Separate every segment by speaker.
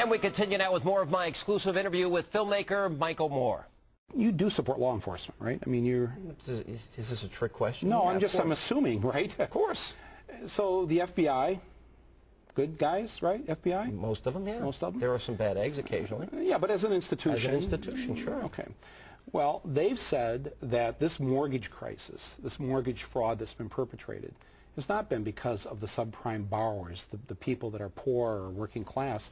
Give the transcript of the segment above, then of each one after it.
Speaker 1: And we continue now with more of my exclusive interview with filmmaker Michael Moore.
Speaker 2: You do support law enforcement, right? I mean, you're...
Speaker 1: Is this a trick question?
Speaker 2: No,
Speaker 1: yeah,
Speaker 2: I'm assuming, right?
Speaker 1: Of course.
Speaker 2: So the FBI, good guys, right? FBI?
Speaker 1: Most of them, yeah.
Speaker 2: Most of them?
Speaker 1: There are some bad eggs occasionally.
Speaker 2: Yeah, but as an institution...
Speaker 1: As an institution, sure.
Speaker 2: Okay. Well, they've said that this mortgage crisis, this mortgage fraud that's been perpetrated, has not been because of the subprime borrowers, the people that are poor or working class.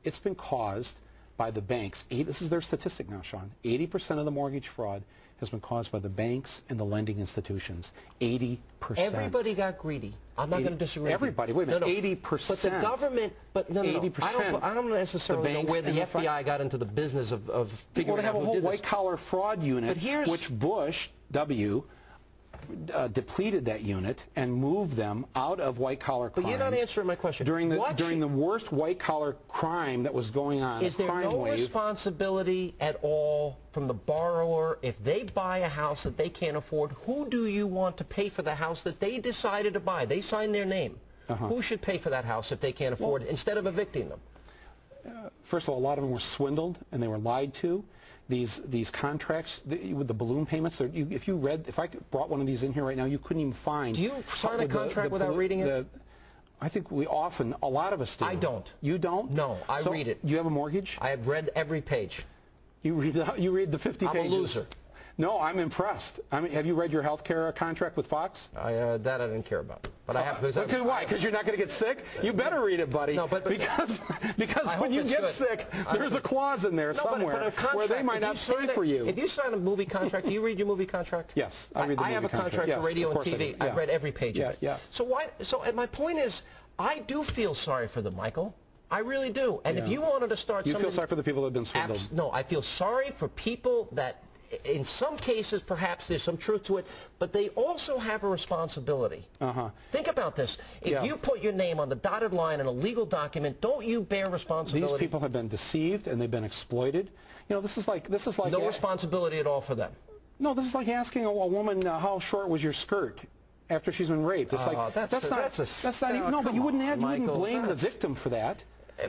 Speaker 2: It's been caused by the banks. This is their statistic now, Sean. 80% of the mortgage fraud has been caused by the banks and the lending institutions. 80%.
Speaker 1: Everybody got greedy. I'm not going to disagree.
Speaker 2: Everybody. Wait a minute. 80%.
Speaker 1: But the government. But no.
Speaker 2: 80%.
Speaker 1: I don't necessarily know where the FBI got into the business of figuring out who did this.
Speaker 2: Well, they have a whole white-collar fraud unit, which Bush W. Depleted that unit and moved them out of white-collar crime.
Speaker 1: But you're not answering my question.
Speaker 2: During the worst white-collar crime that was going on,
Speaker 1: is there no responsibility at all from the borrower if they buy a house that they can't afford? Who do you want to pay for the house that they decided to buy? They signed their name. Who should pay for that house if they can't afford it instead of evicting them?
Speaker 2: First of all, a lot of them were swindled and they were lied to. These contracts with the balloon payments, if I brought one of these in here right now, you couldn't even find.
Speaker 1: Do you sign a contract without reading it?
Speaker 2: I think a lot of us do.
Speaker 1: I don't.
Speaker 2: You don't?
Speaker 1: No, I read it.
Speaker 2: You have a mortgage?
Speaker 1: I have read every page.
Speaker 2: You read the 50 pages?
Speaker 1: I'm a loser.
Speaker 2: No, I'm impressed. Have you read your health care contract with Fox?
Speaker 1: That I didn't care about. But I have.
Speaker 2: Why? Because you're not going to get sick? You better read it, buddy.
Speaker 1: No, because
Speaker 2: when you get sick, there's a clause in there somewhere where they might not pay for you.
Speaker 1: If you sign a movie contract, do you read your movie contract?
Speaker 2: Yes, I read the movie contract.
Speaker 1: I have a contract for radio and TV. I've read every page of it.
Speaker 2: Yeah.
Speaker 1: So my point is, I do feel sorry for them, Michael. I really do. And if you wanted to start something...
Speaker 2: You feel sorry for the people that have been swindled?
Speaker 1: No, I feel sorry for people that... In some cases, perhaps there's some truth to it, but they also have a responsibility. Think about this. If you put your name on the dotted line in a legal document, don't you bear responsibility?
Speaker 2: These people have been deceived and they've been exploited. You know, this is like
Speaker 1: no responsibility at all for them.
Speaker 2: No, this is like asking a woman how short was your skirt after she's been raped. It's like that's not even, no, but you wouldn't blame the victim for that.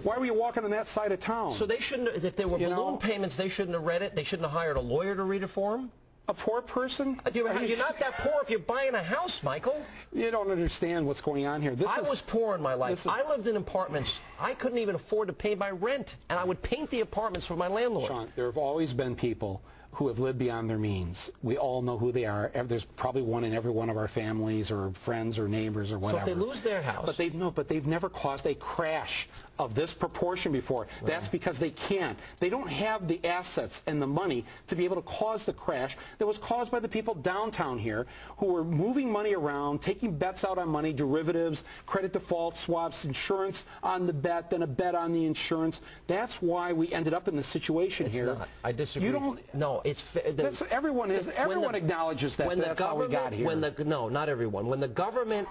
Speaker 2: Why were you walking on that side of town?
Speaker 1: So they shouldn't, if there were balloon payments, they shouldn't have read it? They shouldn't have hired a lawyer to read it for them?
Speaker 2: A poor person?
Speaker 1: You're not that poor if you're buying a house, Michael.
Speaker 2: You don't understand what's going on here. I
Speaker 1: was poor in my life. I lived in apartments. I couldn't even afford to pay my rent, and I would paint the apartments for my landlord.
Speaker 2: Sean, there have always been people who have lived beyond their means. We all know who they are. There's probably one in every one of our families or friends or neighbors or whatever.
Speaker 1: So if they lose their house...
Speaker 2: But they've never caused a crash of this proportion before. Right. That's because they can't. They don't have the assets and the money to be able to cause the crash that was caused by the people downtown here who were moving money around, taking bets out on money, derivatives, credit default swaps, insurance on the bet, then a bet on the insurance. That's why we ended up in this situation here.
Speaker 1: It's not. I disagree.
Speaker 2: You don't...
Speaker 1: No.
Speaker 2: Everyone acknowledges that. That's how we got here.
Speaker 1: No, not everyone. When the government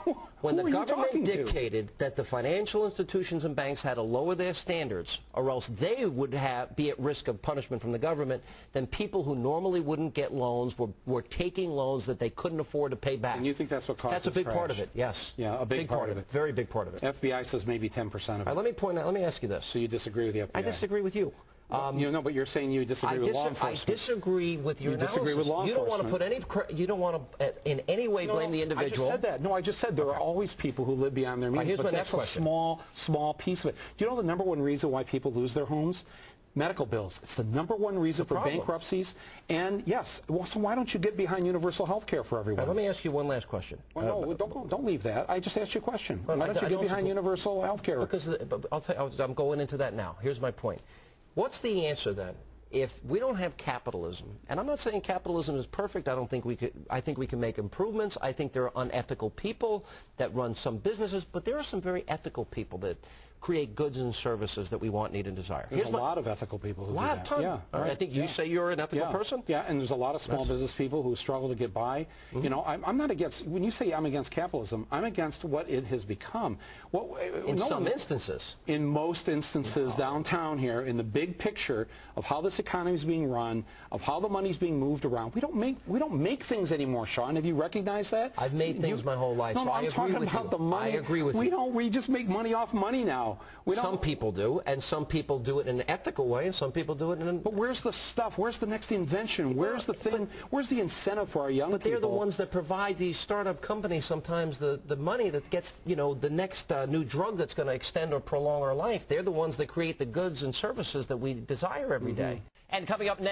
Speaker 1: dictated that the financial institutions and banks had to lower their standards, or else they would be at risk of punishment from the government, then people who normally wouldn't get loans were taking loans that they couldn't afford to pay back.
Speaker 2: And you think that's what caused
Speaker 1: That's a big part of it. Yes.
Speaker 2: Yeah, a big part of it.
Speaker 1: Very big part of it.
Speaker 2: FBI says maybe 10% of it.
Speaker 1: Let me ask you this.
Speaker 2: So you disagree with the FBI?
Speaker 1: I disagree with you.
Speaker 2: But you're saying you disagree with law enforcement.
Speaker 1: I disagree with your analysis.
Speaker 2: Disagree with law enforcement.
Speaker 1: You don't want to put you don't want to in any way blame the individual.
Speaker 2: I just said that. No, I just said there are always people who live beyond their means, but that's a small piece of it. Do you know the #1 reason why people lose their homes? Medical bills. It's the #1 reason for bankruptcies. And yes, so why don't you get behind universal health care for everyone?
Speaker 1: Let me ask you one last question.
Speaker 2: Well, no, don't leave that. I just asked you a question. Why don't you get behind universal health care?
Speaker 1: Because I'll tell you, I'm going into that now. Here's my point. What's the answer then? If we don't have capitalism, and I'm not saying capitalism is perfect, I think we can make improvements. I think there are unethical people that run some businesses, but there are some very ethical people that create goods and services that we want, need, and desire.
Speaker 2: There's a lot of ethical people who do that.
Speaker 1: Yeah, right. I think you say you're an ethical person?
Speaker 2: Yeah, and there's a lot of small business people who struggle to get by. You know, I'm not against, when you say I'm against capitalism, I'm against what it has become.
Speaker 1: In some instances.
Speaker 2: In most instances downtown here, in the big picture of how this economy is being run, of how the money's being moved around, we don't make things anymore, Sean. Have you recognized that?
Speaker 1: I've made things my whole life,
Speaker 2: No,
Speaker 1: so
Speaker 2: I'm talking about the money.
Speaker 1: I agree with you.
Speaker 2: We just make money off money now. now.
Speaker 1: Some people do, and some people do it in an ethical way, and some people do it in a...
Speaker 2: But where's the stuff? Where's the next invention? Where's the thing? Where's the incentive for our young people?
Speaker 1: But they're the ones that provide these startup companies sometimes the money that gets, you know, the next new drug that's going to extend or prolong our life. They're the ones that create the goods and services that we desire every day. And coming up next...